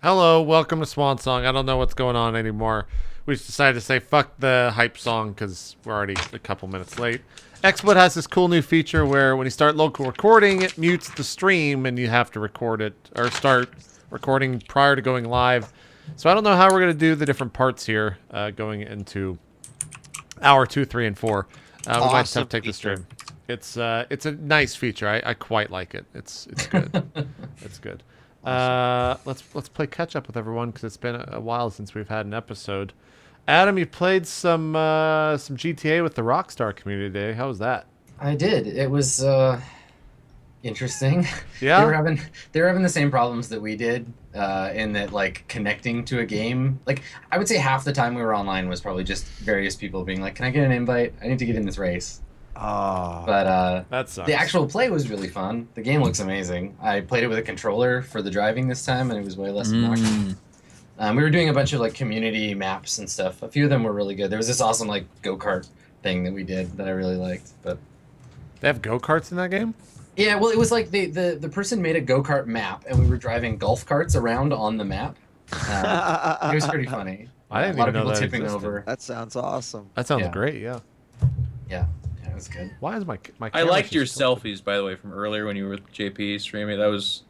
Hello, welcome to Swan Song. I don't know what's going on anymore. We just decided to say fuck the hype song because we're already a couple minutes late. XSplit has this cool new feature where when you start local recording, it mutes the stream and you have to record it or start recording prior to going live. So I don't know how we're going to do the different parts here going into hour 2, 3, and 4. We might just have to take the stream. It's a nice feature. I quite like it. It's good. It's good. Let's play catch up with everyone because it's been a while since we've had an episode. Adam, you played some GTA with the Rockstar community today. How was that? I did. It was interesting. Yeah, they were having the same problems that we did in that like connecting to a game. Like I would say half the time we were online was probably just various people being like, "Can I get an invite? I need to get in this race." Oh, But that sucks. the actual play was really fun. The game looks amazing. I played it with a controller for the driving this time, and it was way less obnoxious. We were doing a bunch of like community maps and stuff. A few of them were really good. There was this awesome like go-kart thing that we did that I really liked. But They have go-karts in that game? yeah, well, it was like the person made a go-kart map, and we were driving golf carts around on the map. It was pretty funny. I didn't A lot even of know people that tipping existed. over. That sounds awesome. That sounds Yeah. great. Yeah. Yeah, it was good. Why is my I camera liked your just tilted? selfies, by the way, from earlier when you were with JP streaming. That was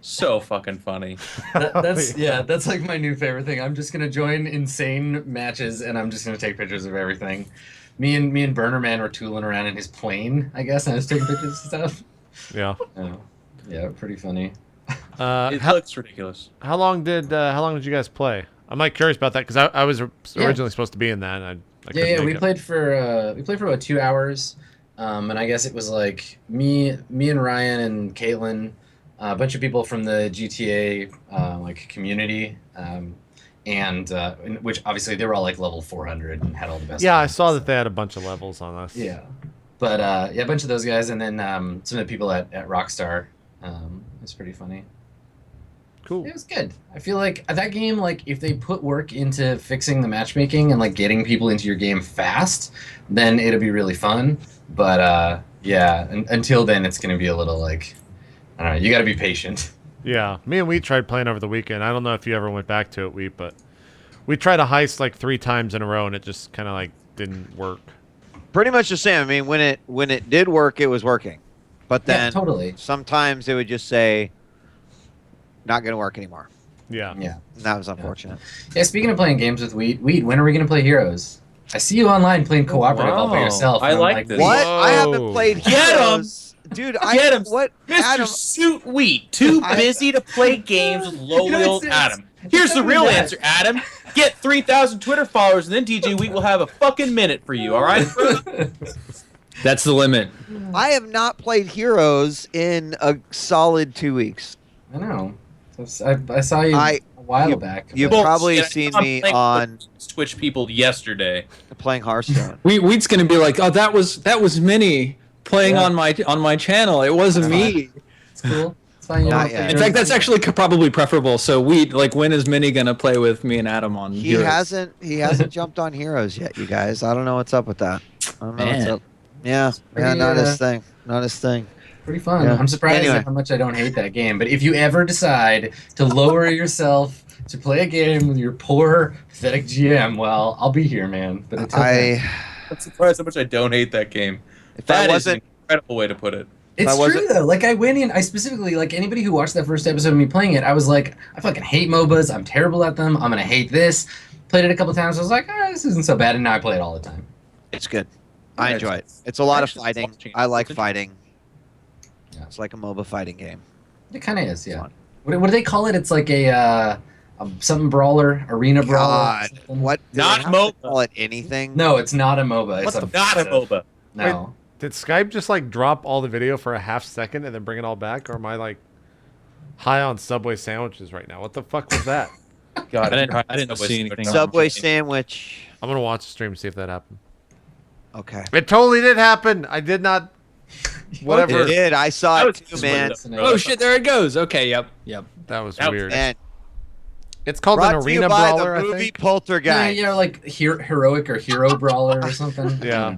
so fucking funny. That's like my new favorite thing. I'm just gonna join insane matches, and I'm just gonna take pictures of everything. Me and Burner Man were tooling around in his plane, I guess, and I was taking pictures and stuff. Yeah. Oh, yeah, pretty funny. It How looks ridiculous. long did you guys play? I'm like curious about that because I was originally supposed to be in that. And I couldn't Yeah, make we it. played for about 2 hours, and I guess it was like me and Ryan and Caitlin, a bunch of people from the GTA like community, and which obviously they were all like level 400 and had all the best. Yeah, I guns. saw that they had a bunch of levels on us. Yeah, but yeah, a bunch of those guys, and then some of the people at Rockstar. It's pretty funny. Cool. It was good. I feel like that game, like if they put work into fixing the matchmaking and like getting people into your game fast, then it'll be really fun. But yeah, until then, it's gonna be a little like, I don't know. You got to be patient. Yeah, me and we tried playing over the weekend. I don't know if you ever went back to it, Wheat, but we tried a heist like 3 times in a row, and it just kind of like didn't work. Pretty much the same. I mean, when it did work, it was working, but Yeah, then totally. sometimes it would just say, "Not going to work anymore." Yeah. Yeah. And that was unfortunate. Yeah. Speaking of playing games with Wheat, when are we gonna play Heroes? I see you online playing cooperative all by Wow. yourself. I and I'm like this. What? Whoa. I haven't played Get 'em! Heroes, dude. Get him, What? Mr. Adam, Suit Wheat, too I- busy to play games with lowly You know, old it's- Adam. Here's the not real even that. answer, Adam. Get 3,000 Twitter followers, and then DJ Wheat will have a fucking minute for you, all right? That's the limit. I have not played Heroes in a solid 2 weeks. I know. I saw you I- a while you- back. You've but- probably Yeah, seen I'm me playing on with Twitch people yesterday. playing Hearthstone. Wheat's gonna be like, oh, that was Minnie playing Yeah. on my channel. It wasn't That's me. It's cool. It's fine. You Not don't yet. play In fact, that's Heroes. actually probably preferable. So Wheat, like, when is Minnie gonna play with me and Adam on? He Heroes? hasn't jumped on Heroes yet, you guys. I don't know what's up with that. I don't know what's Man. up. Yeah, pretty, not his thing. Not his thing. Pretty fun. Yeah. I'm surprised Anyway. at how much I don't hate that game. But if you ever decide to lower yourself to play a game with your poor, pathetic GM, well, I'll be here, man. But until then, I'm surprised how much I don't hate that game. If That I is an wasn't incredible way to put it. it's I true wasn't- though. Like I went in, I specifically like anybody who watched that first episode of me playing it. I was like, I fucking hate MOBAs. I'm terrible at them. I'm gonna hate this. Played it a couple times. I was like, this isn't so bad, and now I play it all the time. it's good. I Yeah, enjoy it. It's a lot of Actually, fighting. it's I like interesting. fighting. Yeah. It's like a MOBA fighting game. It kind of is, yeah. Fun. What do they call it? It's like a something brawler, arena brawler. or God, something. what? do Not they have to MOBA. Call it anything? No, it's not a MOBA. It's What a the Not a MOBA. no. Did Skype just like drop all the video for a half second and then bring it all back, or am I like high on Subway sandwiches right now? What the fuck was that? God, I didn't see anything. Subway sandwich. I'm gonna watch the stream to see if that happened. Okay. It totally did happen. I did not. Whatever. It did. I saw That it was too, just man. weird. Oh shit! There it goes. Okay. Yep. That was That was weird. And It's called an brought to you arena by brawler, the I movie think. Poltergeist. Yeah, like heroic or hero brawler or something. Yeah.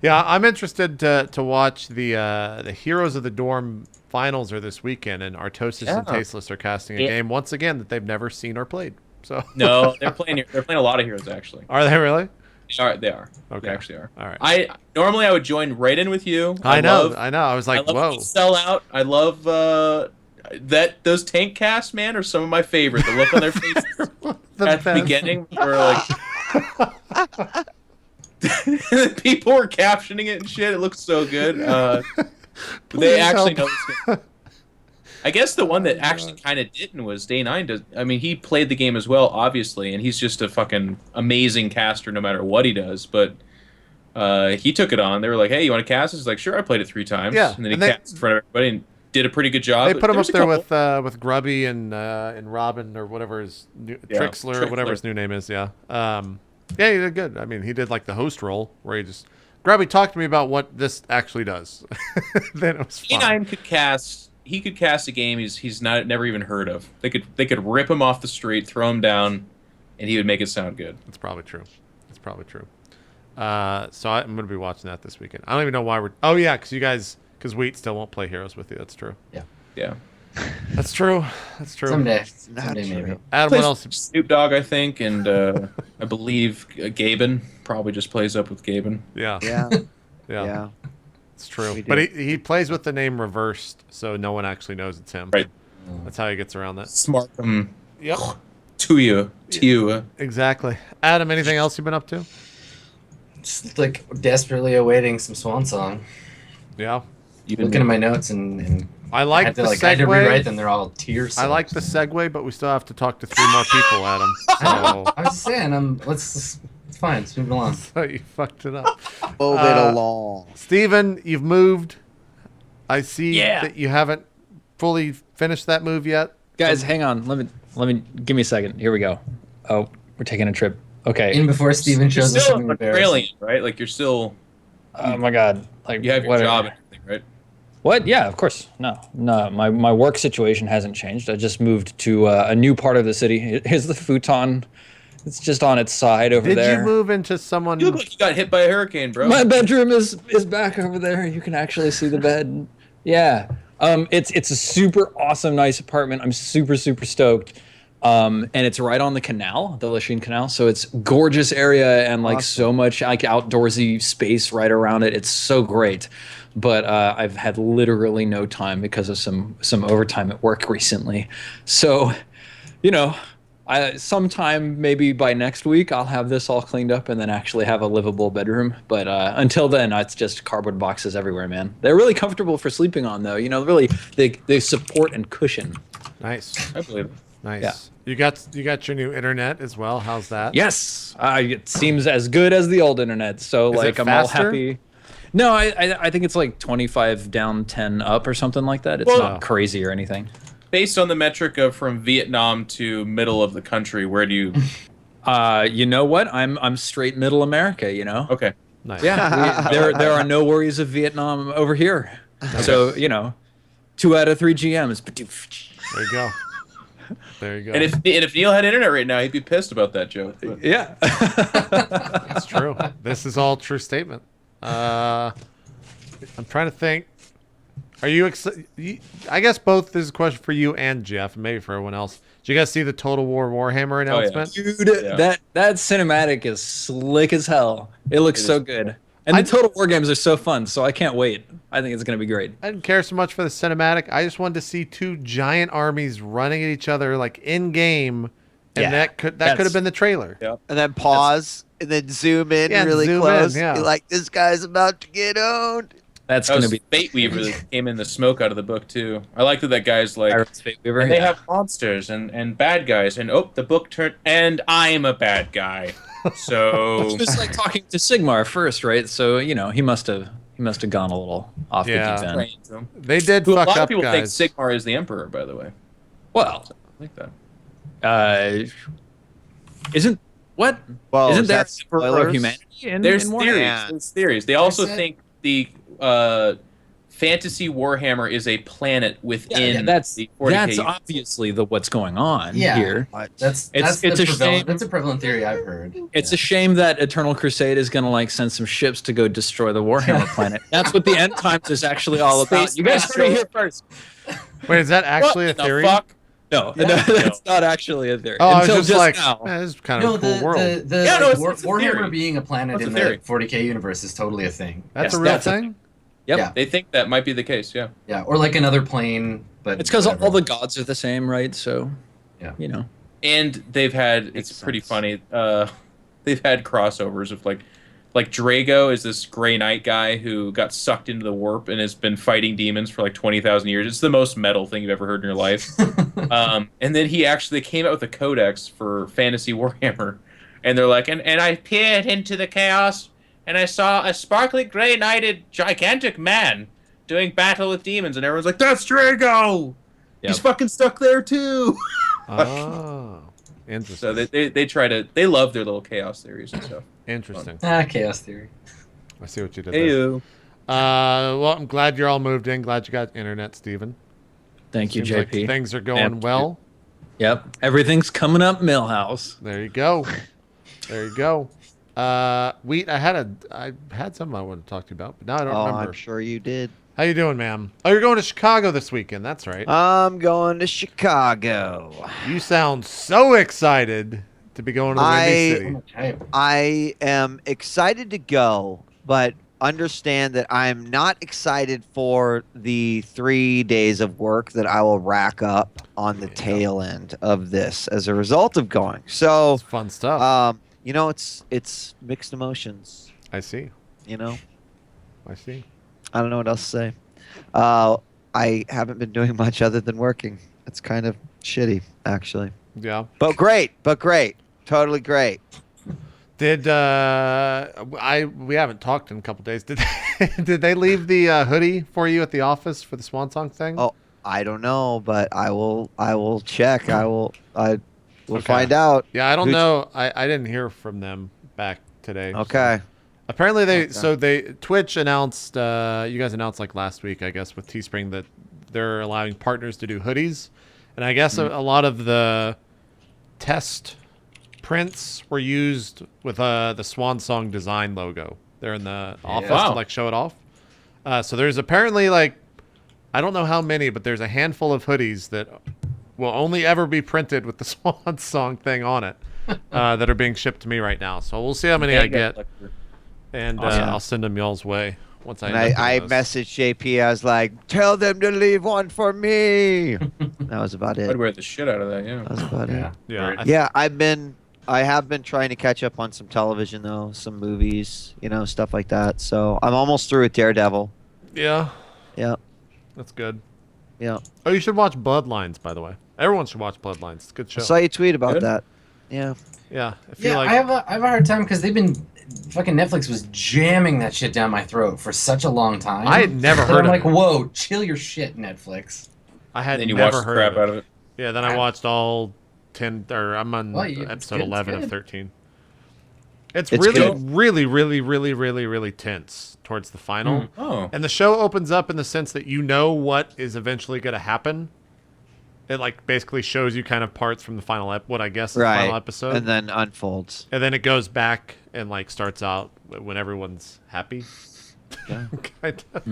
Yeah, I'm interested to watch the Heroes of the Dorm finals are this weekend, and Artosis and Yeah. Tasteless are casting a game once again that they've never seen or played. So No, they're playing a lot of heroes actually. are they really? They are. Okay. They actually are. All right. I would join right in with you. I know. I was I like, love whoa. Sell out. I love that those tank casts, man, are some of my favorite. The look on their faces The at the best. beginning were like people were captioning it and shit. It looks so good. They actually know this game. I guess the one that actually kind of didn't was Day 9. I mean, he played the game as well, obviously, and he's just a fucking amazing caster no matter what he does. But he took it on. They were like, "Hey, you want to cast?" He's like, "Sure." I played it 3 times. Yeah, And then he and they- cast in front of everybody and did a pretty good job. They put him up was a there couple- with Grubby and Robin or whatever his Trixler or whatever his new name is. Yeah. Yeah, he did good. I mean, he did like the host role where he just Grubby talked to me about what this actually does. Then it was fun. Day9 could cast. He could cast a game he's never even heard of. They could rip him off the street, throw him down, and he would make it sound good. That's probably true. That's probably true. So I'm going to be watching that this weekend. I don't even know why we're. Oh yeah, because Wheat still won't play Heroes with you. That's true. Yeah. That's true. That's true. Someday Not maybe. true. Adam, what Plays else? Snoop Dogg, I think, and I believe Gaben probably just plays up with Gaben. Yeah. Yeah. Yeah. Yeah. It's true. We But do. he plays with the name reversed, so no one actually knows it's him. Right. That's how he gets around that. Smart Yep. to you. Exactly. Adam, anything else you've been up to? Just like desperately awaiting some Swan Song. Yeah. Looking at my notes and I I like had the to I had to rewrite segue. them. They're all tears. I like the segue, but we still have to talk to 3 more people, Adam. So, I was just saying. It's fine. Let's move it along. so you fucked it up. Move it along. Steven, you've moved. I see Yeah. that you haven't fully finished that move yet. Guys, hang on. Let me give me a second. Here we go. Oh, we're taking a trip. Okay. In before Steven You're shows us still something an embarrassing. Australian, right? Like you're still Oh my God. Like you have your what- job and everything, right? What? Yeah, of course. No. My work situation hasn't changed. I just moved to a new part of the city. Here's the futon. It's just on its side over Did there. you move into someone? You look like you got hit by a hurricane, bro. My bedroom is back over there. You can actually see the bed. Yeah. It's a super awesome, nice apartment. I'm super stoked. And it's right on the canal, the Lachine Canal. So it's gorgeous area and like so much like outdoorsy space right around it. It's so great. But I've had literally no time because of some overtime at work recently. So, sometime maybe by next week I'll have this all cleaned up and then actually have a livable bedroom. But until then, it's just cardboard boxes everywhere, man. They're really comfortable for sleeping on, though. Really they support and cushion. Nice. I believe it. Nice. Yeah. You got your new internet as well. How's that? Yes, it seems as good as the old internet. So Is like it I'm all faster? happy. No, I think it's like 25 down, 10 up or something like that. It's Well- not crazy or anything. Based on the metric of from Vietnam to middle of the country, where do you? You know what? I'm straight middle America. Okay. Nice. Yeah, there are no worries of Vietnam over here. So 2 out of 3 GMs. There you go. There you go. And if Neil had internet right now, he'd be pissed about that joke. But Yeah. That's true. This is all true statement. I'm trying to think. Are you excited? I guess both this is a question for you and Geoff, and maybe for everyone else. Did you guys see the Total War Warhammer yeah. announcement? Dude, Yeah. that cinematic is slick as hell. It looks so good. And the Total War games are so fun, so I can't wait. I think it's going to be great. I didn't care so much for the cinematic. I just wanted to see 2 giant armies running at each other like in game, and Yeah, that could that's- have been the trailer. Yeah. And then pause and then zoom in Yeah, really zoom in, close. yeah. Be like, this guy's about to get owned. That's that going to was be Fate Weaver that came in the smoke out of the book too. I like that guy's like. Pirates Fate Weaver. And they yeah. have monsters and bad guys, and the book turned, and I'm a bad guy. So He was like talking to Sigmar first, right? So he must have gone a little off Yeah. the deep end. They did Who a fuck lot of up, people guys. think Sigmar is the emperor, by the way. Well, I like that. isn't what? Well, Isn't is there that a emperor of spoilers? humanity in There's Warhammer? theories. Yeah. There's theories. They also said- think the Fantasy Warhammer is a planet within that's the 40K. that's obviously what's going on Yeah. here. That's It's a shame. That's a prevalent theory I've heard. It's a shame that Eternal Crusade is going to like send some ships to go destroy the Warhammer planet. That's what the end times is actually all about. Space You guys heard it here first. Wait, is that actually What a the theory? fuck? No, Yeah. that's not actually a theory. Oh, I was Until just like, now. "Man, this is kind of No, a cool world. Yeah, no, it's a Warhammer theory. being a planet That's in a theory. the 40K universe is totally a thing. That's Yes, a real that's a thing? Yep. Yeah. They think that might be the case. Yeah. Yeah, or like another plane, but It's because whatever. all the gods are the same, right? So, Yeah. you know. And they've had Makes it's pretty sense. funny. They've had crossovers of like Drago is this Grey Knight guy who got sucked into the warp and has been fighting demons for like 20,000 years. It's the most metal thing you've ever heard in your life. And then he actually came out with a codex for Fantasy Warhammer, and they're like, and I peered into the chaos, and I saw a sparkly Grey Knighted gigantic man doing battle with demons, and everyone's like, that's Drago. He's Yep. fucking stuck there too. Oh, interesting. So they try to they love their little chaos theories and stuff. Interesting. Chaos theory. I see what you did there. Heyo. Well, I'm glad you're all moved in. Glad you got internet, Steven. Thank you, Seems like JP. things are going And- well. Yep. Everything's coming up, Millhouse. There you go. There you go. Wheat, I had something I wanted to talk to you about, but now I don't Oh, remember. I'm sure you did. How you doing, ma'am? Oh, you're going to Chicago this weekend. That's right. I'm going to Chicago. You sound so excited to be going to the Windy City. I am excited to go, but understand that I'm not excited for the 3 days of work that I will rack up on the tail end of this as a result of going. So, It's fun stuff. you know, it's mixed emotions. I see. You know, I see. I don't know what else to say. I haven't been doing much other than working. It's kind of shitty, actually. Yeah. But great, totally great. Did we haven't talked in a couple days. Did did they leave the hoodie for you at the office for the Swan Song thing? Oh, I don't know, but I will check. I will Okay. find out. Yeah, I don't Who's- know. I didn't hear from them back today. Okay. So. Apparently Okay. Twitch announced you guys announced like last week, I guess, with Teespring that they're allowing partners to do hoodies. And I guess a lot of the test prints were used with the Swan Song design logo. They're in the office to Wow. like show it off. So there's apparently like I don't know how many, but there's a handful of hoodies that will only ever be printed with the Swan Song thing on it that are being shipped to me right now. So we'll see how many I get, and Awesome. I'll send them y'all's way once I. And end up I doing this. messaged JP. I was like, "Tell them to leave one for me." That was about I'd it. wear the shit out of that. Yeah. That was about Yeah. it. Yeah, Yeah, I have been trying to catch up on some television though, some movies, you know, stuff like that. So I'm almost through with Daredevil. yeah, Yeah, that's good. yeah. Oh, you should watch Bloodlines, by the way. Everyone should watch Bloodlines. It's a good I show. saw you tweet about Good. that. Yeah. Yeah, I feel Yeah, like I have a hard time because they've been fucking Netflix was jamming that shit down my throat for such a long time. I had never that heard I'm of like, it. whoa, chill your shit, Netflix. I had And then you watch never the heard crap of out it. of it. Yeah, then I watched all 10, or I'm on Well, it's episode good, it's 11 of good. 13. It's It's really, good. really, really, really, really, really tense towards the final. Oh. And the show opens up in the sense that you know what is eventually going to happen. It like basically shows you kind of parts from the final what I guess is the final episode. And then unfolds. And then it goes back and like starts out when everyone's happy. Yeah. kind of.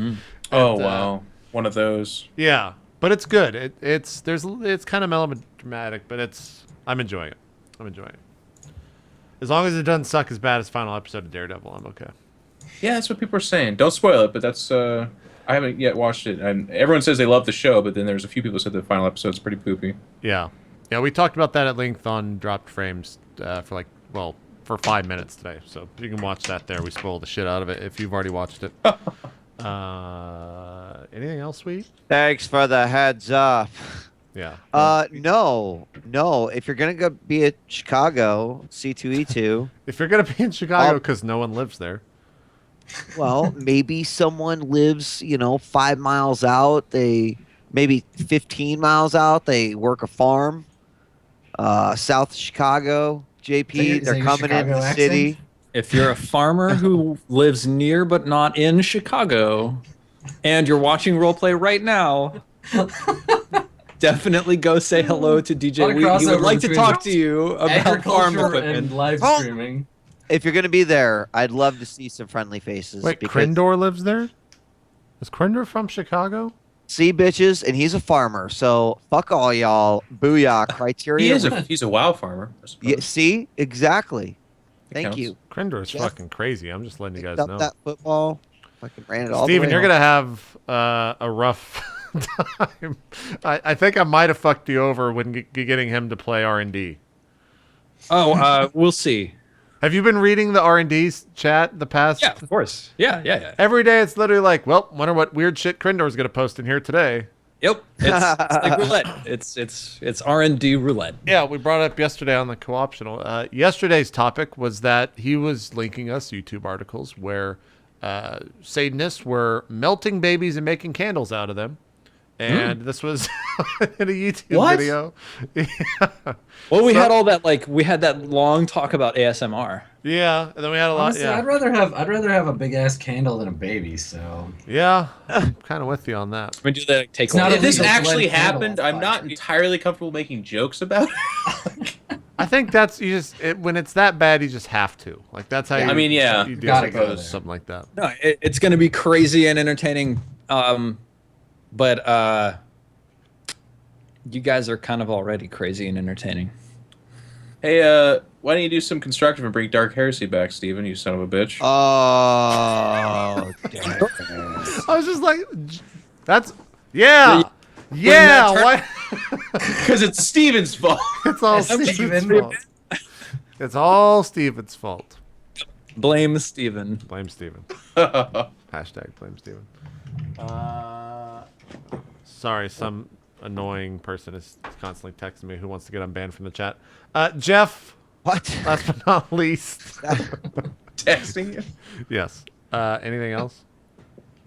Oh And, wow. One of those. Yeah, but it's good. It's kind of melodramatic, but I'm enjoying it. I'm enjoying it. As long as it doesn't suck as bad as final episode of Daredevil, I'm okay. Yeah, that's what people are saying. Don't spoil it, but that's I haven't yet watched it. And everyone says they love the show, but then there's a few people who said the final episode's pretty poopy. Yeah, we talked about that at length on Dropped Frames for 5 minutes today. So you can watch that there. We spoiled the shit out of it if you've already watched it. Anything else, sweet? Thanks for the heads up. Yeah. No. If you're gonna go be at Chicago, C2E2, If you're gonna be in Chicago I'll- because no one lives there. well, maybe someone lives, 5 miles out. Maybe 15 miles out. They work a farm. South Chicago, JP. Is that They're your coming in Chicago the accent? city. If you're a farmer who lives near but not in Chicago, and you're watching roleplay right now, definitely go say hello to DJ What a Wheat. He would crossover like to between talk to you about farm agriculture equipment. and live Oh. streaming. If you're gonna be there, I'd love to see some friendly faces. Wait, because Krindor lives there? Is Krindor from Chicago? see bitches, and he's a farmer. So fuck all y'all. Booyah criteria. He's a WoW farmer. I suppose. Yeah, see exactly. It Thank counts. you. Krindor's Yes. fucking crazy. I'm just letting you Picked guys up know. that football. Fucking ran it all the Steven, way you're home. gonna have a rough time. I think I might have fucked you over when getting him to play R&D. Oh, we'll see. Have you been reading the R&D chat the past? Yeah, of course. Yeah. Every day it's literally like, well, wonder what weird shit Krindor's gonna post in here today. Yep. It's like roulette. It's R&D roulette. Yeah, we brought it up yesterday on the co-optional. Yesterday's topic was that he was linking us YouTube articles where Satanists were melting babies and making candles out of them. And this was in a YouTube What? video. Well, we had all that we had that long talk about ASMR. Yeah, and then we had a lot. Honestly, Yeah, I'd rather have a big ass candle than a baby. So yeah, I'm kind of with you on that. We do that. Take not all If this illegal to light actually a candle happened, on I'm fire. not entirely comfortable making jokes about it. I think that's when it's that bad, you just have to. Like that's how Yeah. you. I mean, yeah. you do Gotta go suppose there. something like that. No, it's going to be crazy and entertaining. But you guys are kind of already crazy and entertaining. Hey, why don't you do some constructive and bring Dark Heresy back, Steven, you son of a bitch? Oh, damn. I was just like, that's yeah. that turn- Why? Because it's Steven's fault. It's all Steven. Steven's fault. It's all Steven's fault. Blame Steven. Blame Steven. Hashtag blame Steven. Sorry, some annoying person is constantly texting me who wants to get unbanned from the chat. Geoff, What? last but not least. Texting you? Yes. Anything else?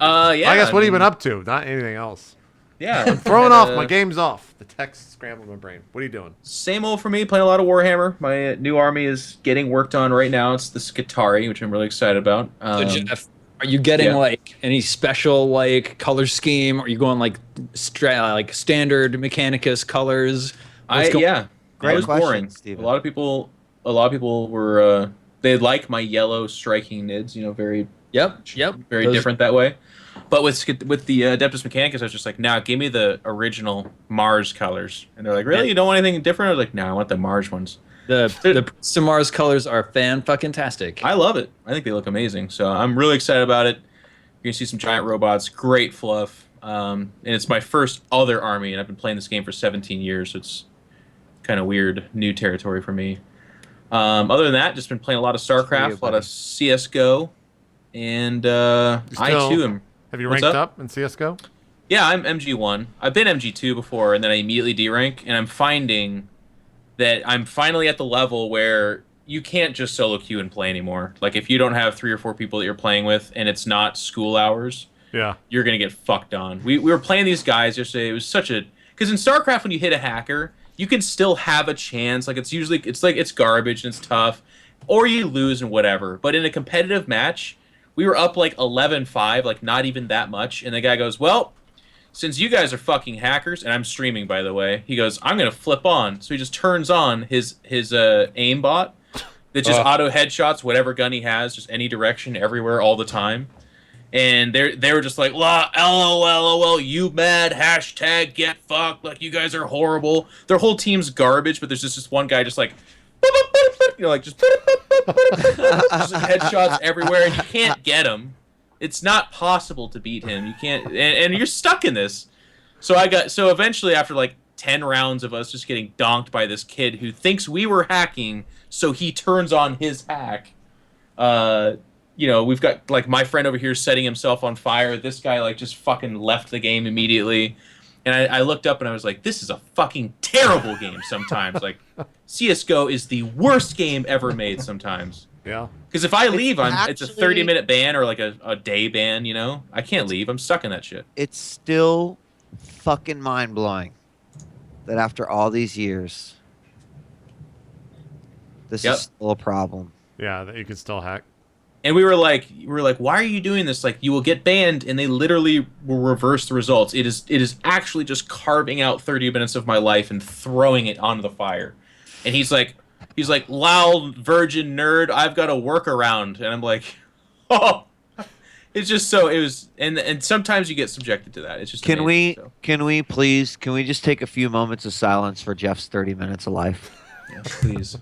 Yeah. I guess what have you mean, been up to? Not anything else. Yeah. Throwing And, off. My game's off. The text scrambled my brain. What are you doing? Same old for me, playing a lot of Warhammer. My new army is getting worked on right now. It's the Skitarii, which I'm really excited about. So Jeff, are you getting yeah. any special color scheme? Are you going standard Mechanicus colors? Yeah. Great I was question, boring. Steven. A lot of people were they like my yellow striking nids. Very Yep. very Those- different that way. But with the Adeptus Mechanicus, I was just like, nah, give me the original Mars colors. And they're like, really? Yeah. You don't want anything different? I was like, no, I want the Mars ones. The Mars colors are fan-fucking-tastic. I love it. I think they look amazing. So I'm really excited about it. You're gonna see some giant robots, great fluff, and it's my first other army, and I've been playing this game for 17 years. So it's kind of weird, new territory for me. Other than that, just been playing a lot of StarCraft, a lot of CS:GO, and I too am. Have you What's ranked up? up in CS:GO? Yeah, I'm MG1. I've been MG2 before, and then I immediately D-rank, and I'm finding that I'm finally at the level where you can't just solo queue and play anymore. Like, if you don't have 3 or 4 people that you're playing with, and it's not school hours, Yeah. you're going to get fucked on. We were playing these guys yesterday. It was such a... Because in StarCraft, when you hit a hacker, you can still have a chance. Like, it's garbage, and it's tough. Or you lose and whatever. But in a competitive match, we were up, 11-5, not even that much. And the guy goes, well... Since you guys are fucking hackers, and I'm streaming, by the way, he goes, I'm going to flip on. So he just turns on his aimbot that just auto headshots whatever gun he has, just any direction, everywhere, all the time. And they were just like, LOL, you mad, hashtag get fucked, like you guys are horrible. Their whole team's garbage, but there's just this one guy just just headshots everywhere, and you can't get him. It's not possible to beat him. You can't, and you're stuck in this. So eventually after 10 rounds of us just getting donked by this kid who thinks we were hacking, so he turns on his hack. We've got my friend over here setting himself on fire. This guy just fucking left the game immediately. And I looked up and I was like, this is a fucking terrible game sometimes. CS:GO is the worst game ever made sometimes. Yeah. Because if I leave, it's a actually- 30-minute ban or a day ban, I can't leave. I'm stuck in that shit. It's still fucking mind-blowing that after all these years, this Yep. is still a problem. Yeah, that you can still hack. And we were like, why are you doing this? Like, you will get banned, and they literally will reverse the results. It is actually just carving out 30 minutes of my life and throwing it onto the fire. And he's like, loud virgin nerd, I've got a workaround. And I'm like, oh, it's just so, it was, and sometimes you get subjected to that. It's just Can amazing, we just take a few moments of silence for Geoff's 30 minutes of life? Yeah, please.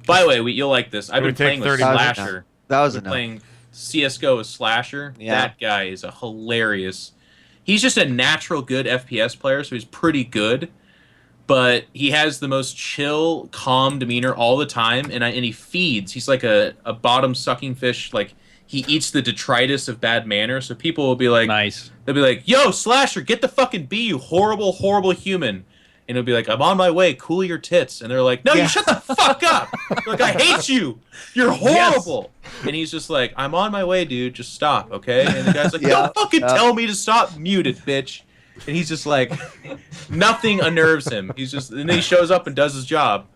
By the way, you'll like this. I've been playing with 30 minutes? Slasher. That was I've been enough. playing CS:GO with Slasher. Yeah. That guy is a hilarious. He's just a natural good FPS player, so he's pretty good. But he has the most chill, calm demeanor all the time, and he feeds. He's like a bottom sucking fish. Like, he eats the detritus of bad manners. So people will be like, Nice. they'll be like, "Yo, Slasher, get the fucking B, you horrible, horrible human." And he'll be like, "I'm on my way, cool your tits." And they're like, "No, you shut the fuck up." They're like, "I hate you. You're horrible." And he's just like, "I'm on my way, dude. Just stop, okay?" And the guy's like, "Don't fucking tell me to stop. Mute it, bitch." And he's just like, nothing unnerves him. He's just, and then he shows up and does his job.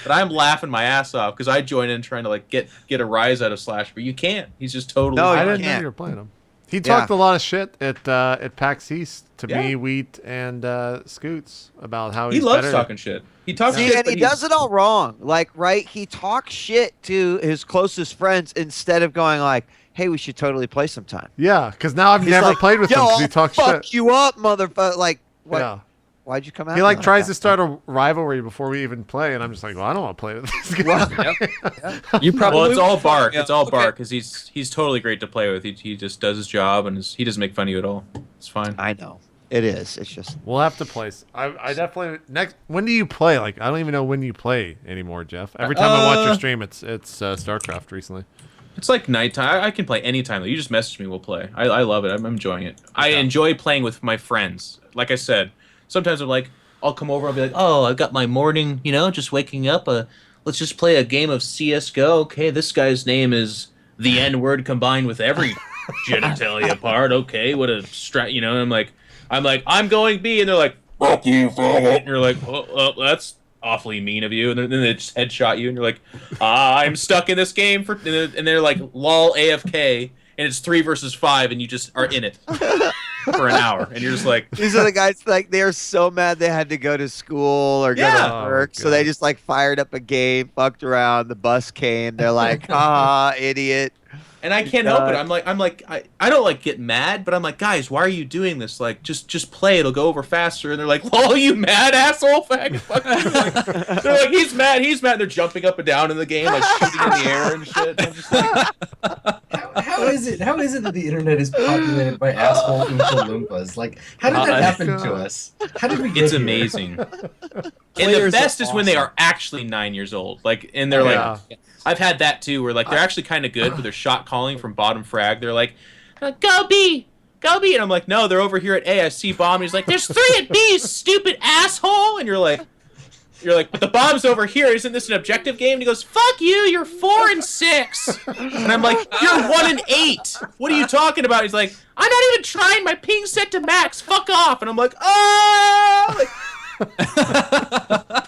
But I'm laughing my ass off because I join in trying to like get a rise out of Slash, but you can't. He's just totally. No, I you didn't know can't. you were playing him. He talked a lot of shit at PAX East to me, Wheat, and Scoots about how He he's loves better. talking shit. He talks See, shit, and but he he's- does it all wrong. Like, right? He talks shit to his closest friends instead of going like, "Hey, we should totally play sometime." Yeah, because now I've He's never like, played with "Yo, him because I'll he talks fuck shit. you up, motherfucker! Like, what? Yeah. Why'd you come out? He like like tries that? to start a rivalry before we even play, and I'm just like, well, I don't want to play with this guy. You probably. Well, it's all bark. Yeah, It's all okay. bark because he's totally great to play with. He just does his job and he doesn't make fun of you at all. It's fine. I know it is. It's just We'll have to play. I definitely next. When do you play? Like, I don't even know when you play anymore, Geoff. Every time I watch your stream, it's StarCraft recently. It's like nighttime. I can play anytime though. You just message me, we'll play. I love it. I'm enjoying it. I enjoy playing with my friends. Like I said, sometimes I'm like, I'll come over. I'll be like, oh, I've got my morning. Just waking up. Let's just play a game of CS:GO. Okay, this guy's name is the N-word combined with every genitalia part. Okay, what a strat. And I'm like, I'm going B, and they're like, fuck you, faggot. And you're like, well, that's awfully mean of you. And then they just headshot you, and you're like, I'm stuck in this game and they're like, lol AFK, and it's 3 versus 5, and you just are in it for an hour, and you're just like, these are the guys like they're so mad they had to go to school or go Yeah. to work, so they just like fired up a game, fucked around. The bus came. They're like, idiot. and I can't help it. I'm like, I don't like get mad, but I'm like, guys, why are you doing this? Like, just play. It'll go over faster. And they're like, lol, you mad asshole, faggot. Fuck you. Like, they're like, he's mad. They're jumping up and down in the game, like shooting in the air and shit. And I'm just like, How is it that the internet is populated by asshole Oompa Loompas? Like, how did that happen to us? How did we get it's here? amazing. And the Players best are is when they awesome. are actually 9 years old. Like, and they're Yeah. like, I've had that too, where like they're actually kind of good, but they're shot calling from bottom frag. They're like, go B, and I'm like, no, they're over here at A. I see bomb. And he's like, there's 3 at B, stupid asshole. And you're like, but the bomb's over here. Isn't this an objective game? And he goes, fuck you, you're 4 and 6. And I'm like, you're 1 and 8. What are you talking about? He's like, I'm not even trying. My ping set to max. Fuck off. And I'm like, oh. Like,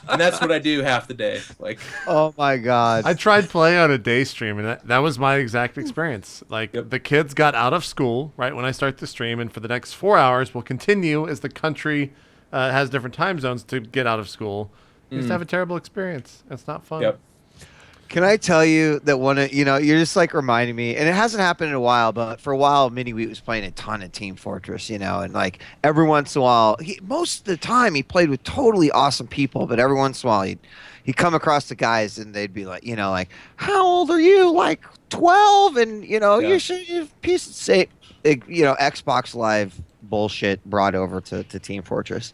and that's what I do half the day. Like, Oh my god. I tried playing on a day stream, and that was my exact experience. Like, the kids got out of school right when I start the stream, and for the next 4 hours, we'll continue as the country has different time zones to get out of school. You just have a terrible experience. It's not fun. yep. Can I tell you that you're just like reminding me, and it hasn't happened in a while, but for a while, Mini Wheat was playing a ton of Team Fortress, and like every once in a while, most of the time he played with totally awesome people, but every once in a while he'd come across the guys and they'd be like, like, how old are you? Like 12, and you should piece of say, Xbox Live bullshit brought over to Team Fortress.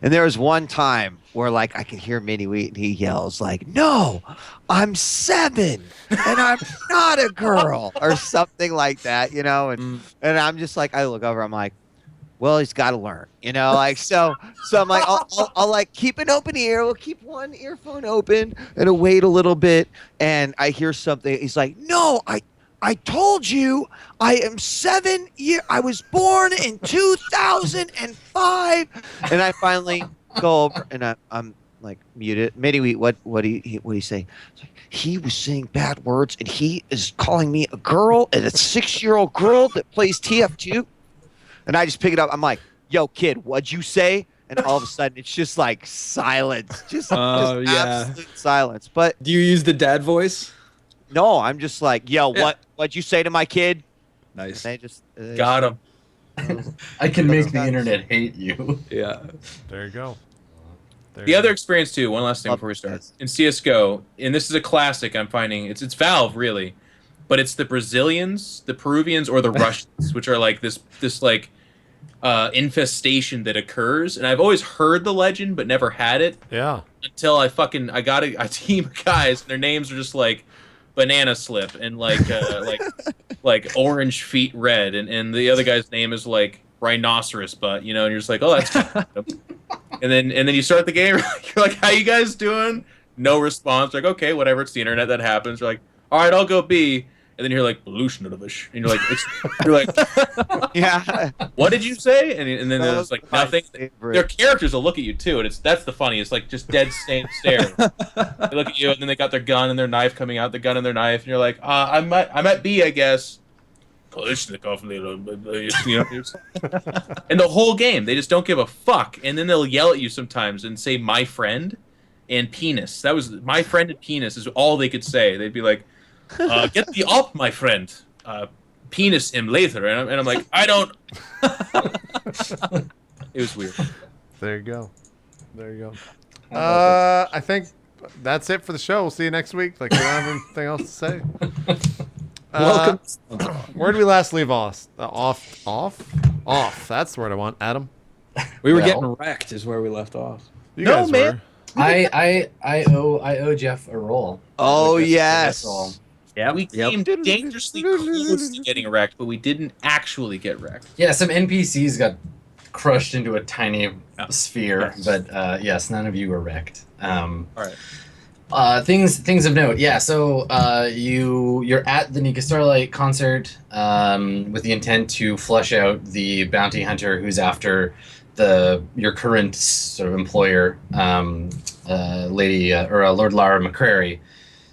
And there was one time where like I could hear Mini Wheat and he yells like, "No, I'm 7 and I'm not a girl," or something like that, and I'm just like, I look over, I'm like, well, he's got to learn, like, so I'm like, I'll like keep an open ear. We'll keep one earphone open and I'll wait a little bit. And I hear something. He's like, "No, I told you I am 7 years. I was born in 2005." And I finally go over and like mute it. Mitty, what do you say? It's like, he was saying bad words, and he is calling me a girl, and a 6-year-old girl that plays TF2. And I just pick it up. I'm like, yo, kid, what'd you say? And all of a sudden, it's just like silence, just absolute silence. But Do you use the dad voice? no, I'm just like, yo, what'd you say to my kid? Nice. And they just Got him. I can make the internet hate you. Yeah. There you go. There The you other go. experience too. One last thing Love before we start. this. In CS:GO, and this is a classic. I'm finding it's Valve really, but it's the Brazilians, the Peruvians, or the Russians, which are like this like infestation that occurs. And I've always heard the legend, but never had it Yeah. until I got a team of guys, and their names are just like Banana Slip and like Orange Feet Red, and the other guy's name is like Rhinoceros Butt, you know, and you're just like, oh, that's and then you start the game, you're like, how you guys doing? No response. Like, okay, whatever, it's the internet, that happens. You're like, all right, I'll go B. And then you're like, Belushnovish. And you're like, yeah. what did you say? And then That there's was like my nothing. favorite. Their characters will look at you too, and that's the funniest. Like just dead stare. They look at you, and then they got their gun and their knife coming out. The gun and their knife, and you're like, I'm at B, I guess. Kalishnikov, you know. And the whole game, they just don't give a fuck. And then they'll yell at you sometimes and say "my friend" and "penis." That was "my friend" and "penis" is all they could say. They'd be like, "Get the op, my friend. Penis him later." And I'm like, I don't. It was weird. There you go. There you go. I think that's it for the show. We'll see you next week. Like, we don't have anything else to say. Welcome. Where did we last leave off? Off. That's the word I want. Adam. We were Well. getting wrecked is where we left off. You No, guys man. were. I owe Geoff a roll. Oh, Like, yes. roll. Yeah. We came dangerously close to getting wrecked, but we didn't actually get wrecked. Yeah, some NPCs got crushed into a tiny sphere, Yes. but yes, none of you were wrecked. All right. Things of note. Yeah, so you're at the Nika Starlight concert with the intent to flush out the bounty hunter who's after your current sort of employer, Lord Lara McCrary.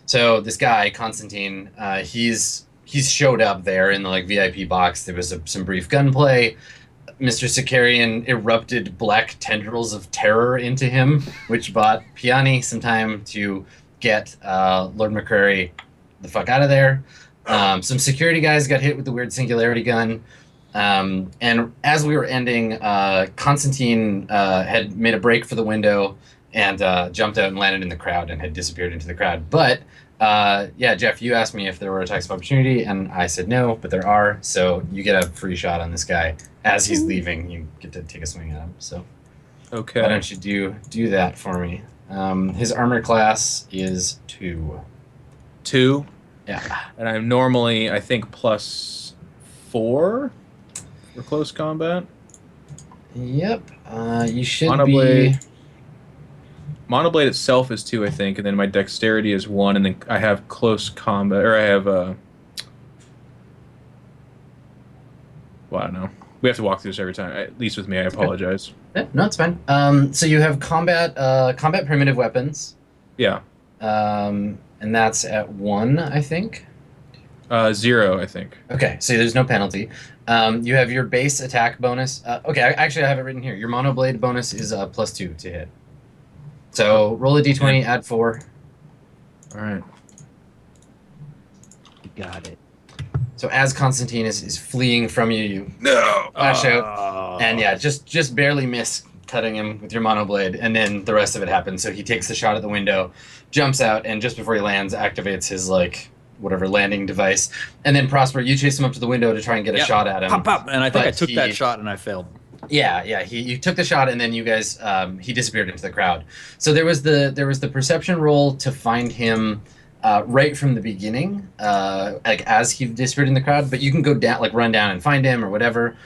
So this guy Constantine, he's showed up there in the like VIP box. There was some brief gunplay. Mr. Sicarian erupted black tendrils of terror into him, which bought Piani some time to get Lord McCrary the fuck out of there. Some security guys got hit with the weird singularity gun. And as we were ending, Constantine had made a break for the window and jumped out and landed in the crowd and had disappeared into the crowd. But yeah, Geoff, you asked me if there were attacks of opportunity, and I said no, but there are. So you get a free shot on this guy as he's leaving. You get to take a swing at him. So Okay. why don't you do that for me? His armor class is 2. 2, Yeah. and I'm normally, I think, +4 for close combat. Yep. You should Monoblade. be. Monoblade itself is 2, I think, and then my dexterity is 1, and then I have close combat, or I have well, I don't know. We have to walk through this every time. At least with me, I apologize. Yeah, no, it's fine. So you have combat primitive weapons, Yeah. and that's at 1, I think. 0, I think. Okay, so there's no penalty. You have your base attack bonus. Okay, actually, I have it written here. Your monoblade bonus is +2 to hit. So roll a d20, add 4. All right. You got it. So as Constantine is fleeing from you, you No. flash out, and yeah, just barely miss cutting him with your monoblade, and then the rest of it happens. So he takes the shot at the window, jumps out, and just before he lands, activates his like whatever landing device, and then Prosper, you chase him up to the window to try and get a shot at him. Pop, pop. And I think But I took he- that shot and I failed. Yeah. You took the shot, and then you guys he disappeared into the crowd. So there was the perception roll to find him right from the beginning, like as he disappeared in the crowd. But you can go down, like run down and find him or whatever.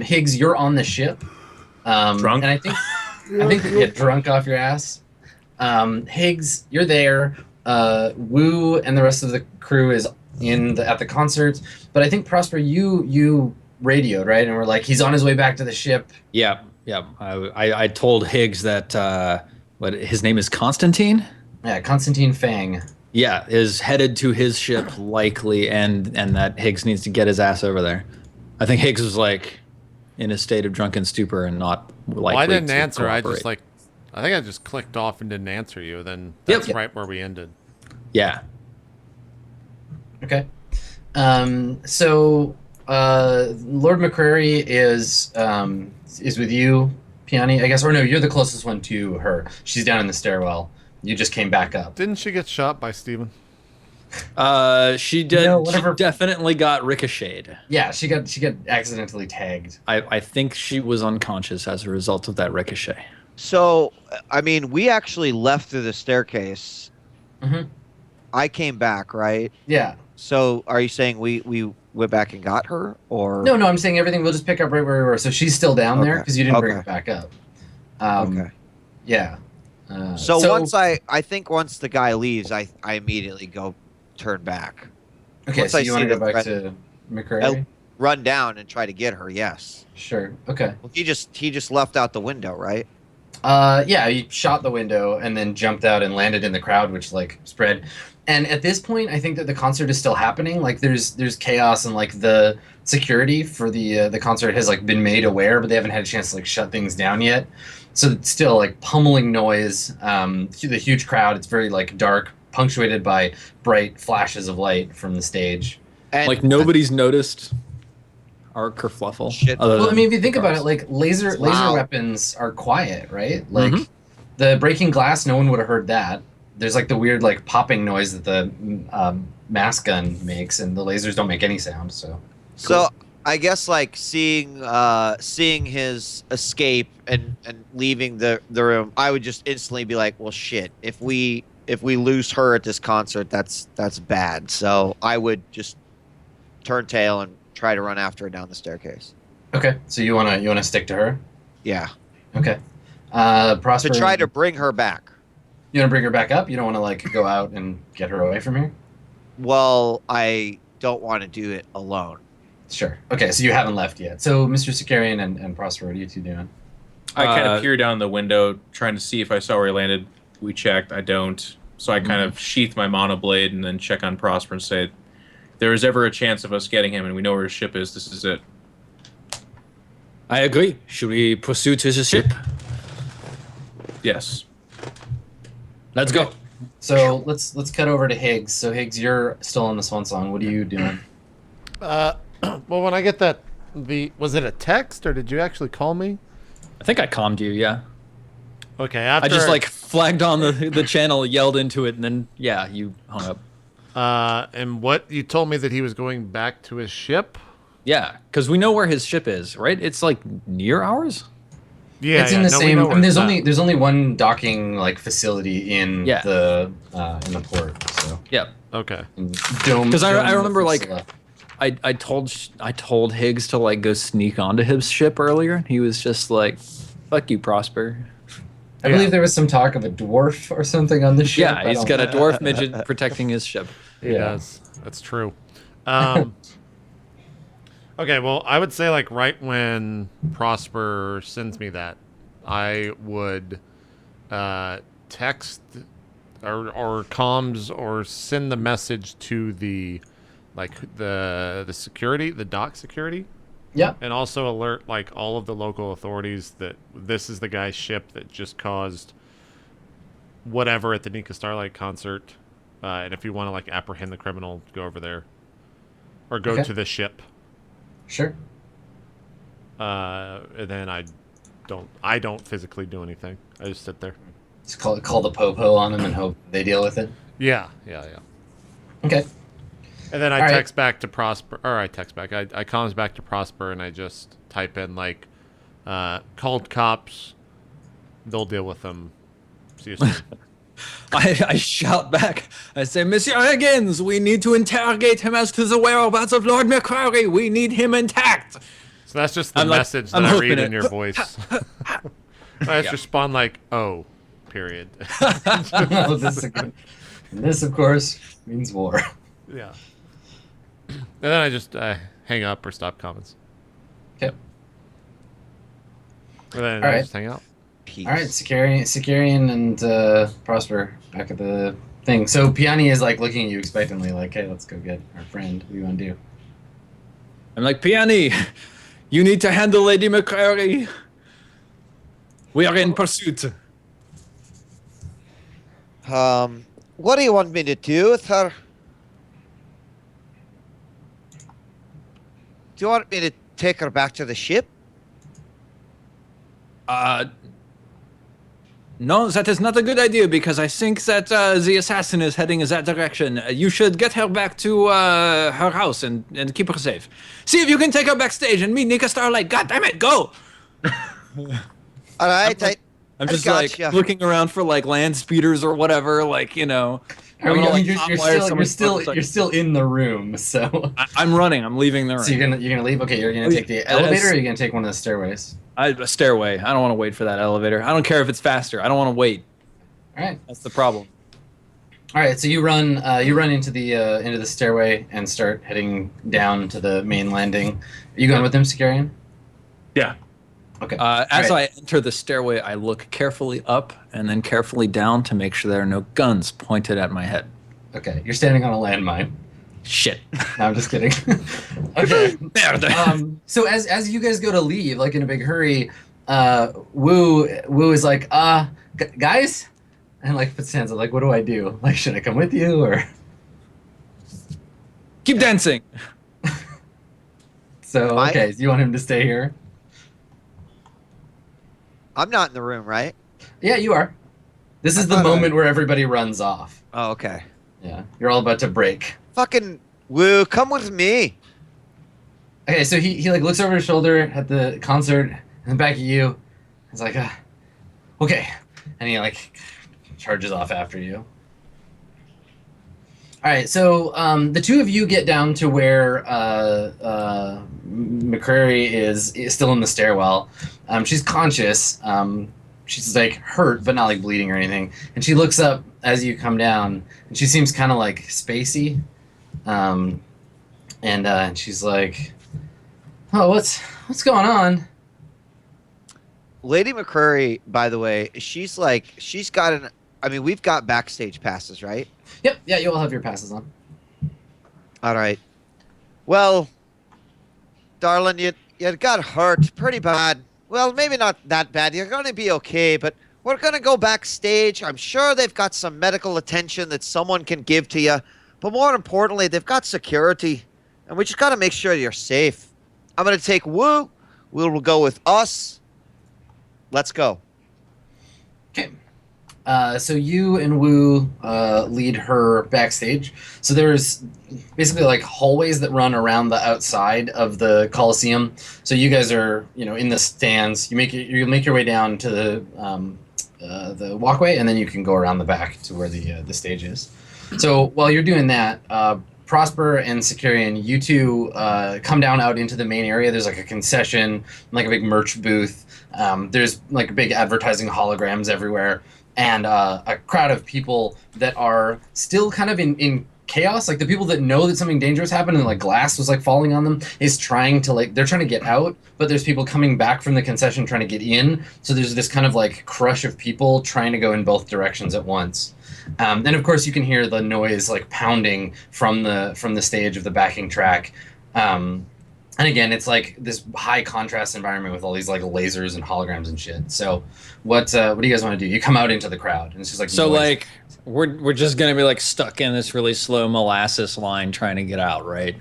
Higgs, you're on the ship. Drunk? And I think you get drunk off your ass. Higgs, you're there. Wu and the rest of the crew is at the concert. But I think Prosper, you radioed, right? And we're like, he's on his way back to the ship. Yeah. I told Higgs that what his name is Constantine. Yeah, Constantine Fang. Yeah, is headed to his ship likely, and that Higgs needs to get his ass over there. I think Higgs was like in a state of drunken stupor and not likely Well, I didn't to answer. I cooperate. just I think I just clicked off and didn't answer you. Then that's right where we ended. Yeah. Okay. So Lord McCrary is with you, Piani, I guess, or no, you're the closest one to her. She's down in the stairwell. You just came back up. Didn't she get shot by Steven? She did. No, she definitely got ricocheted. Yeah, she got accidentally tagged. I think she was unconscious as a result of that ricochet. So, I mean, we actually left through the staircase. Mm-hmm. I came back, right? Yeah. So, are you saying we went back and got her, or No, I'm saying everything. We'll just pick up right where we were. So she's still down there Okay. because you didn't bring Okay. her back up. Okay. Yeah. So once I think once the guy leaves, I immediately go turn back, Okay, once so I you want see to go the back threat- to McCrary? run down and try to get her. Yes. Sure. Okay. Well, he just left out the window, right? Yeah, he shot the window and then jumped out and landed in the crowd, which like spread. And at this point, I think that the concert is still happening. Like there's chaos and like the security for the concert has like been made aware, but they haven't had a chance to like shut things down yet. So it's still like pummeling noise. The huge crowd. It's very like dark, punctuated by bright flashes of light from the stage. And Like nobody's noticed our kerfluffle. Shit. other Well, I than mean, if you think the about cars. it, like laser Wow. weapons are quiet, right? Like Mhm. the breaking glass, no one would have heard that. There's like the weird like popping noise that the mass gun makes, and the lasers don't make any sound. So I guess like seeing his escape and leaving the room, I would just instantly be like, well, shit. If we lose her at this concert, that's bad. So I would just turn tail and try to run after her down the staircase. okay, so you wanna stick to her? Yeah. Okay. Prosper, To try to bring her back. you wanna bring her back up? You don't wanna like go out and get her away from here? Well, I don't want to do it alone. Sure. Okay, so you haven't left yet. So Mr. Sicarian and Prosper, what are you two doing? I kind Uh, of peer down the window, trying to see if I saw where he landed. We checked. I don't. So I kind of sheath my monoblade and then check on Prosper and say, there is ever a chance of us getting him, and we know where his ship is. This is it. I agree. Should we pursue to the ship? Yes. Let's go. So let's cut over to Higgs. So Higgs, you're still on the Swan Song. What are you doing? Well, when I get that, was it a text or did you actually call me? I think I calmed you. Yeah. Okay, after I just like flagged on the channel, yelled into it, and then yeah, you hung up. and what you told me that he was going back to his ship. Yeah, because we know where his ship is, right? It's like near ours. Yeah, It's in the no, we same. know I where mean, there's it's at. there's only one docking like facility in Yeah. the port. So Yeah. Okay. dome. 'Cause I dome remember, is like, left. I told Higgs to like go sneak onto his ship earlier. He was just like, "Fuck you, Prosper." I believe there was some talk of a dwarf or something on the ship. Yeah, he's got a dwarf midget protecting his ship. He does. That's true. Okay, well, I would say like right when Prosper sends me that, I would text or comms or send the message to the security, the dock security, Yeah. and also alert like all of the local authorities that this is the guy's ship that just caused whatever at the Nika Starlight concert. And if you want to like apprehend the criminal, go over there or go Okay. to the ship. Sure. And then I don't physically do anything. I just sit there. Just call the popo on them and hope they deal with it. Yeah. Okay. And then I All right. text back to Prosper, or I text back. I comms back to Prosper, and I just type in like, called cops. They'll deal with them. See you soon. I shout back. I say, Monsieur Higgins, we need to interrogate him as to the whereabouts of Lord McCrary. We need him intact. So that's just the I'm like- message I'm that I hoping read it. in your voice. I just respond like, "Oh," period. Well, this, of course, means war. Yeah. And then I just hang up or stop comments. Okay. And then All I right. just hang out. Peace. All right, Sicarian and Prosper back at the thing. So Piani is like looking at you expectantly, like, "Hey, let's go get our friend. What do you want to do?" I'm like, Piani, you need to handle Lady McCreary. We are in pursuit. What do you want me to do with her? Do you want me to take her back to the ship? No, that is not a good idea because I think that the assassin is heading in that direction. You should get her back to her house and keep her safe. See if you can take her backstage and meet Nika Starlight. God damn it, go! All right, I'm just gotcha. like looking around for like land speeders or whatever, like, you know. You're still in the room, so I'm running. I'm leaving the room. So you're gonna leave. Okay, you're gonna take the elevator, or you're gonna take one of the stairways. A stairway. I don't want to wait for that elevator. I don't care if it's faster. I don't want to wait. All right. That's the problem. All right. So you run into the stairway and start heading down to the main landing. Are you going with them, Sicarian? Yeah. Okay. As I enter the stairway, I look carefully up and then carefully down to make sure there are no guns pointed at my head. Okay. You're standing on a landmine. Shit. No, I'm just kidding. Okay. So as you guys go to leave, like in a big hurry, Wu is like, guys, and like puts his hands up, like, what do I do? Like, should I come with you or? Keep dancing. So okay, so you want him to stay here? I'm not in the room, right? Yeah, you are. This is the moment where everybody runs off. Oh, okay. Yeah, you're all about to break. Fucking Woo, come with me. Okay, so he like looks over his shoulder at the concert and then back at you. He's like, okay, and he like charges off after you. All right, so the two of you get down to where McCrary is still in the stairwell. She's conscious. She's like hurt, but not like bleeding or anything. And she looks up as you come down, and she seems kind of like spacey. And she's like, "Oh, what's going on?" Lady McCrary, by the way, she's got an. I mean, we've got backstage passes, right? Yep. Yeah, you all have your passes on. All right. Well, darling, you got hurt pretty bad. Well, maybe not that bad. You're going to be okay, but we're going to go backstage. I'm sure they've got some medical attention that someone can give to you. But more importantly, they've got security. And we just got to make sure you're safe. I'm going to take Wu. We'll go with us. Let's go. Okay. So you and Wu lead her backstage. So there's basically like hallways that run around the outside of the Coliseum. So you guys are, in the stands. You make your way down to the walkway, and then you can go around the back to where the stage is. So while you're doing that, Prosper and Sicarian, you two come down out into the main area. There's like a concession, like a big merch booth. There's like big advertising holograms everywhere. And a crowd of people that are still kind of in chaos. Like the people that know that something dangerous happened and like glass was like falling on them is trying to they're trying to get out, but there's people coming back from the concession trying to get in. So there's this kind of like crush of people trying to go in both directions at once. And of course you can hear the noise like pounding from the stage of the backing track. And again, it's like this high contrast environment with all these like lasers and holograms and shit. So what do you guys want to do? You come out into the crowd and it's just like so noise. like we're just gonna be like stuck in this really slow molasses line trying to get out, right?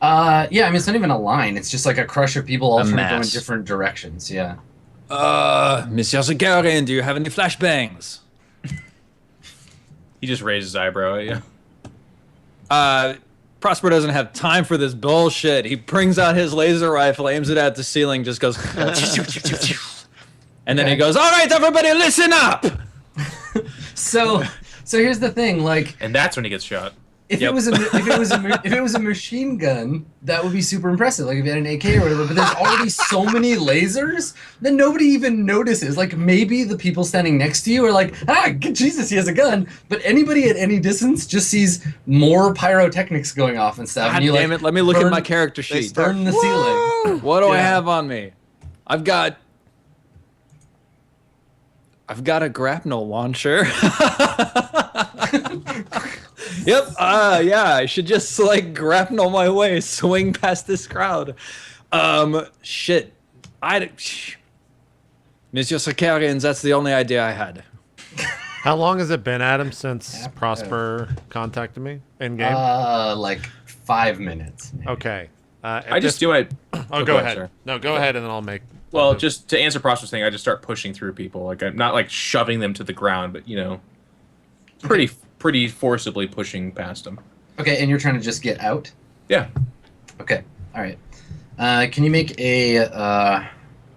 Yeah, I mean it's not even a line, it's just like a crush of people all trying to go in mass. different directions, yeah. Monsieur Sicarian, do you have any flashbangs? He just raised his eyebrow at you. Prosper doesn't have time for this bullshit. He brings out his laser rifle, aims it at the ceiling, just goes and then he goes, "All right, everybody, listen up." So here's the thing, like, And that's when he gets shot. if it was a machine gun, that would be super impressive. Like if you had an AK or whatever. But there's already so many lasers that nobody even notices. Like maybe the people standing next to you are like, Jesus, he has a gun. But anybody at any distance just sees more pyrotechnics going off and stuff. God and you damn like, it, let me look at my character They sheet. start- burn the ceiling. What do I Yeah. have on me? I've got I've got a grapnel launcher. Yep. Yeah, I should just like grapnel my way, swing past this crowd. Shit. Monsieur Sakarians, that's the only idea I had. How long has it been, Adam, since Prosper contacted me in game? Like 5 minutes. Maybe. Okay. I just do it. Oh, go ahead. No, go ahead, and then I'll make. Well, just to answer Prosper's thing, I just start pushing through people. Like I'm not like shoving them to the ground, but pretty forcibly pushing past them. Okay, and you're trying to just get out? Yeah. Okay, all right. Can you make a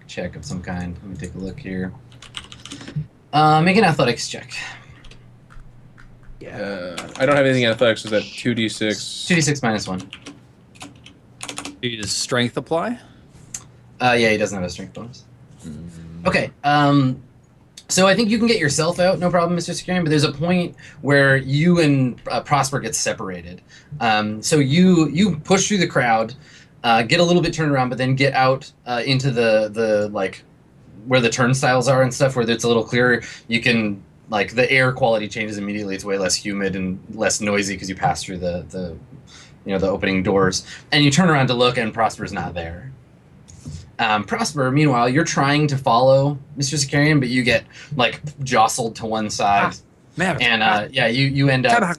check of some kind? Let me take a look here. Make an athletics check. I don't have anything in athletics. Is that 2d6? 2d6 minus 1. Does strength apply? Yeah, he doesn't have a strength bonus. Okay, so I think you can get yourself out, no problem, Mr. Securian, but there's a point where you and Prosper get separated. So you push through the crowd, get a little bit turned around, but then get out into the like where the turnstiles are and stuff, where it's a little clearer. You can, like, the air quality changes immediately. It's way less humid and less noisy because you pass through the opening doors. And you turn around to look, and Prosper's not there. Prosper, meanwhile, you're trying to follow Mr. Securian, but you get, like, jostled to one side. And you end up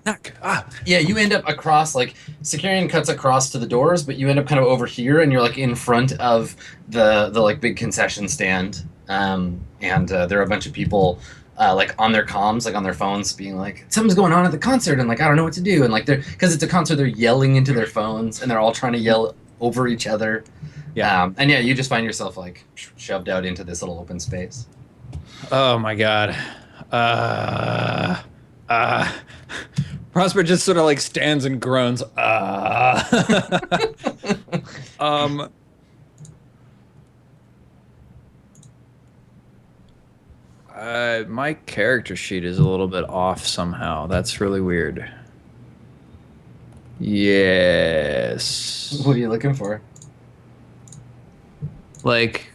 you end up across, like, Securian cuts across to the doors, but you end up kind of over here, and you're like in front of the like big concession stand. And there are a bunch of people like on their comms, like on their phones, being like, something's going on at the concert, and like I don't know what to do, and like because it's a concert, they're yelling into their phones, and they're all trying to yell over each other. And you just find yourself like shoved out into this little open space. Oh my god. Prosper just sort of like stands and groans. My character sheet is a little bit off somehow. That's really weird. Yes. What are you looking for? Like,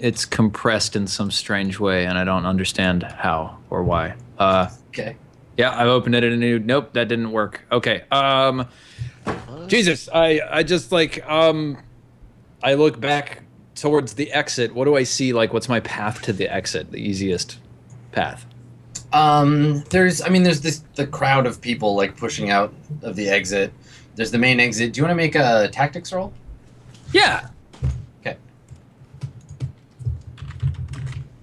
it's compressed in some strange way, and I don't understand how or why. Okay. Yeah, I've opened it in a new. Nope, that didn't work. Okay. Jesus, I just like I look back towards the exit. What do I see? Like, what's my path to the exit? The easiest path. There's the crowd of people like pushing out of the exit. There's the main exit. Do you want to make a tactics roll? Yeah. Okay.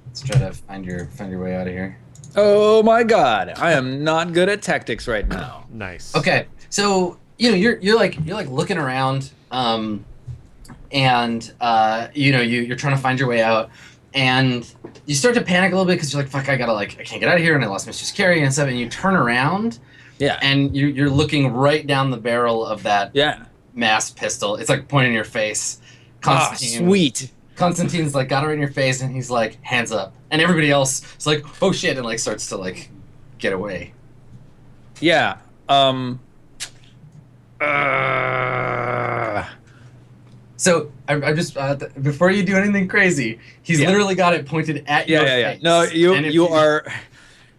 Let's try to find your way out of here. Oh my God, I am not good at tactics right now. Nice. Okay, so you're like looking around, and you're trying to find your way out, and you start to panic a little bit because you're like, fuck, I can't get out of here, and I lost Mr. Carey and stuff, and you turn around, and you're looking right down the barrel of that mass pistol. It's like pointing in your face. Constantine, sweet. Constantine's like got it right in your face, and he's like, hands up, and everybody else is like, oh shit, and like starts to like get away. Yeah. So I just before you do anything crazy, he's literally got it pointed at your face. No,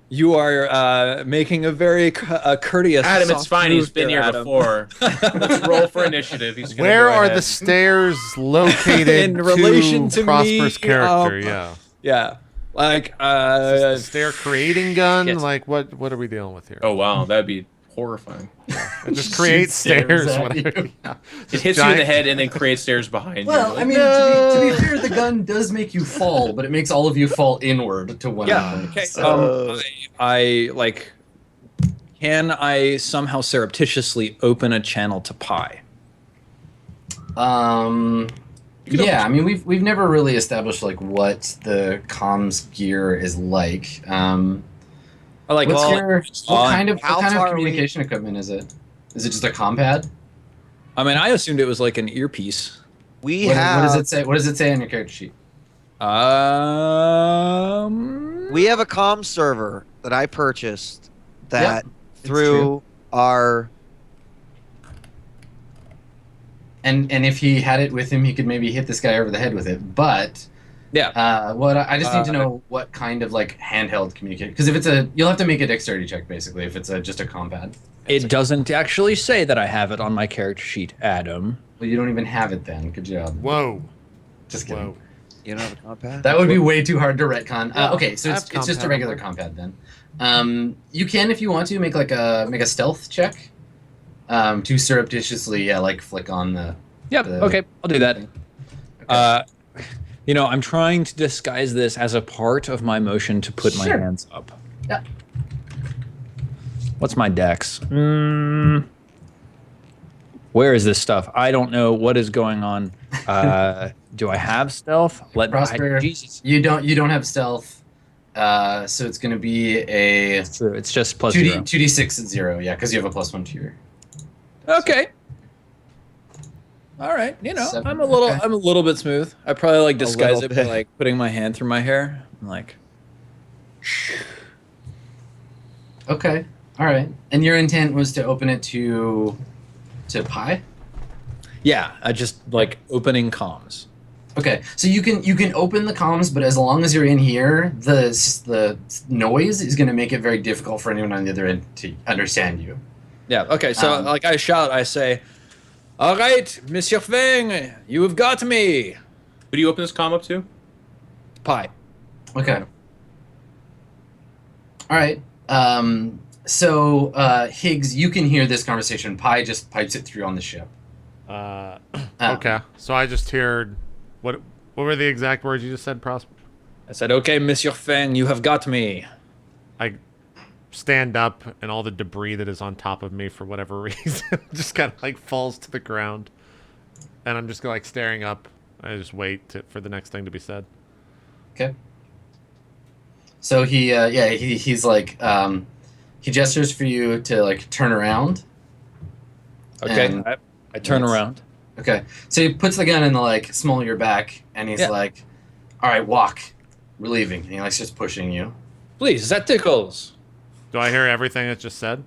you are making a very courteous. Adam, it's fine. He's been here before. Let's roll for initiative. He's gonna Where go are ahead. the stairs located in relation to Prosper's me, character? Yeah. Like Is this the stair creating gun? Shit. Like what are we dealing with here? Oh wow, that'd be horrifying. It just creates stairs. at Whatever. you. Yeah. It hits you in the head and then creates stairs behind Well, you. I mean, to be fair, the gun does make you fall, but it makes all of you fall inward to one another. Okay. So, I like. Can I somehow surreptitiously open a channel to Pi? yeah, I mean, we've never really established like what the comms gear is like. What kind of far communication equipment is it? Is it just a comm pad? I mean, I assumed it was like an earpiece. What does it say? What does it say on your character sheet? We have a comm server that I purchased that through our. And if he had it with him, he could maybe hit this guy over the head with it. But Yeah. What I just need to know what kind of like handheld communication. Because if it's you'll have to make a dexterity check basically. If it's just a compad. It doesn't actually say that I have it on my character sheet, Adam. Well, you don't even have it then. Good job. Whoa. Just kidding. Whoa. You don't have a compad? That would be way too hard to retcon. Okay, so I it's have just a compad regular before. compad then. You can, if you want to, make a stealth check. To surreptitiously, like flick on the. Yep. Okay, I'll do that. thing. Okay. I'm trying to disguise this as a part of my motion to put my Sure. hands up. Yeah. What's my dex? Where is this stuff? I don't know what is going on. Do I have stealth? Prosper. Jesus. You don't have stealth. So it's gonna be a It's true. It's just plus 2d 0. 2d6 at 0. Yeah, because you have a +1 to your. Okay. All right. Seven, I'm a okay. little bit smooth. I probably like disguise little it by bit. like putting my hand through my hair. I'm like, Okay. All right. And your intent was to open it to pi. yeah, I just like opening comms. Okay, so you can open the comms, but as long as you're in here, the noise is going to make it very difficult for anyone on the other end to understand you. Yeah. Okay. So like I shout, I say, "All right, Monsieur Feng, you have got me." Who do you open this comm up to? Pie. Okay. All right. So Higgs, you can hear this conversation. Pi just pipes it through on the ship. Okay. So I just heard what were the exact words you just said, Prosper? I said, "Okay, Monsieur Feng, you have got me." I stand up and all the debris that is on top of me for whatever reason just kind of like falls to the ground. And I'm just like staring up. I just wait for the next thing to be said. Okay. So he's like he gestures for you to like turn around. Okay. And I turn that's- around. Okay. So he puts the gun in the like small of your back and he's Yeah. like, "All right, walk. We're leaving." And he likes just pushing you. Please, that tickles. Do I hear everything that's just said?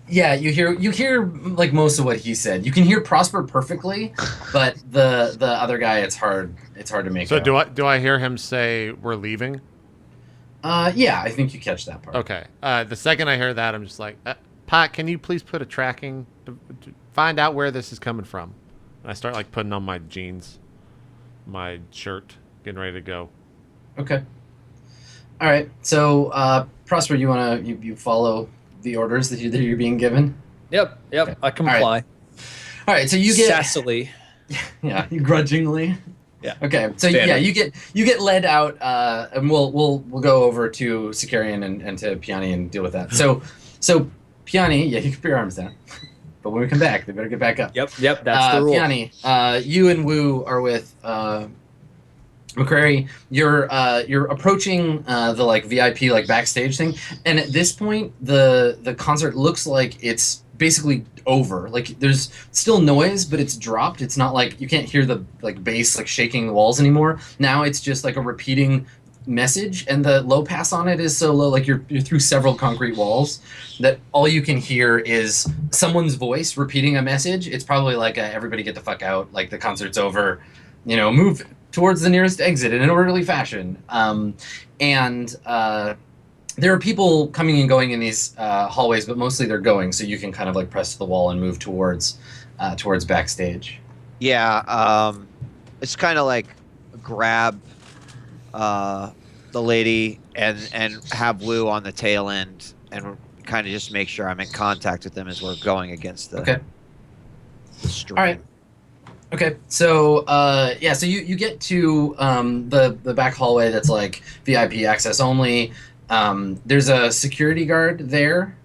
Yeah, you hear like most of what he said. You can hear Prosper perfectly, but the other guy it's hard to make So out. do I hear him say we're leaving? Yeah, I think you catch that part. Okay. The second I hear that, I'm just like, Pat, can you please put a tracking to find out where this is coming from? And I start like putting on my jeans, my shirt, getting ready to go. Okay. All right. So Prosper, you follow the orders that you're being given? Yep. Okay. I comply. All right. So you get Sassily. yeah, you grudgingly. Yeah. Okay. So Standard. yeah, you get led out, and we'll go over to Sicarian and to Piani and deal with that. So Piani, yeah, you can put your arms down, but when we come back, they better get back up. Yep. That's the rule. Piani, you and Wu are with McCrary. You're approaching the like VIP like backstage thing, and at this point, the concert looks like it's basically over. Like there's still noise, but it's dropped. It's not like you can't hear the like bass like shaking the walls anymore. Now it's just like a repeating message, and the low pass on it is so low, like you're through several concrete walls, that all you can hear is someone's voice repeating a message. It's probably like everybody get the fuck out, like the concert's over, move towards the nearest exit in an orderly fashion. There are people coming and going in these hallways, but mostly they're going, so you can kind of like press to the wall and move towards backstage. Yeah, it's kind of like grab the lady and have Wu on the tail end and kind of just make sure I'm in contact with them as we're going against the, the stream. All right. Okay, so so you get to the back hallway that's like VIP access only. There's a security guard there.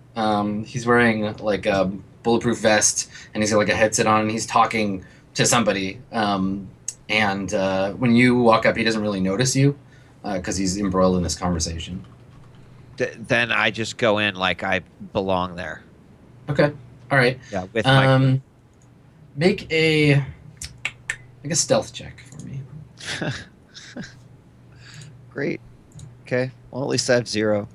He's wearing like a bulletproof vest and he's got like a headset on and he's talking to somebody. And when you walk up, he doesn't really notice you because he's embroiled in this conversation. Then I just go in like I belong there. Okay, all right. Yeah, with my Make a stealth check for me. Great. Okay. Well, at least I have 0.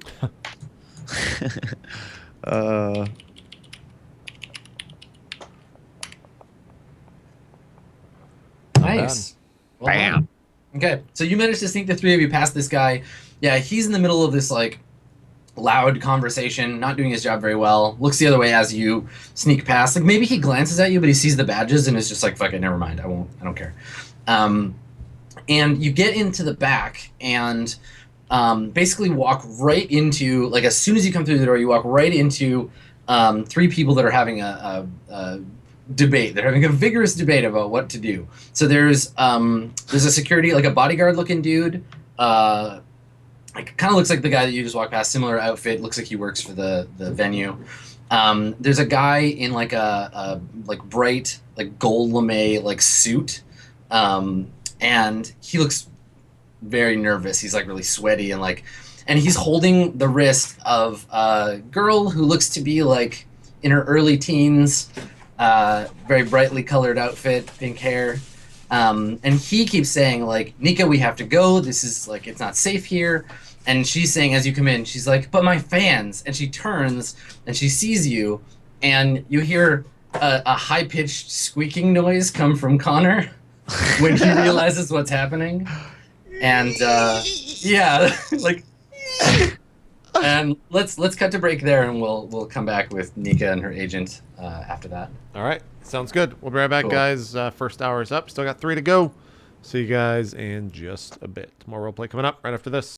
Nice. Well Bam. done. Okay, so you managed to sneak the three of you past this guy. Yeah, he's in the middle of this like loud conversation, not doing his job very well. Looks the other way as you sneak past. Like maybe he glances at you, but he sees the badges and is just like, "Fuck it, never mind. I don't care." And you get into the back and basically walk right into, like, as soon as you come through the door, you walk right into three people that are having a debate. They're having a vigorous debate about what to do. So there's a security, like a bodyguard looking dude. Like, kind of looks like the guy that you just walked past. Similar outfit. Looks like he works for the venue. There's a guy in like a like bright like gold lame like suit, and he looks very nervous. He's like really sweaty and he's holding the wrist of a girl who looks to be like in her early teens. Very brightly colored outfit, pink hair. And he keeps saying, like, "Nika, we have to go. This is, like, it's not safe here." And she's saying, as you come in, she's like, "But my fans." And she turns, and she sees you, and you hear a high-pitched squeaking noise come from Connor when he realizes what's happening. And, yeah, like... And let's cut to break there, and we'll come back with Nika and her agent after that. All right, sounds good. We'll be right back, Cool. guys. First hour is up. Still got 3 to go. See you guys in just a bit. More roleplay coming up right after this.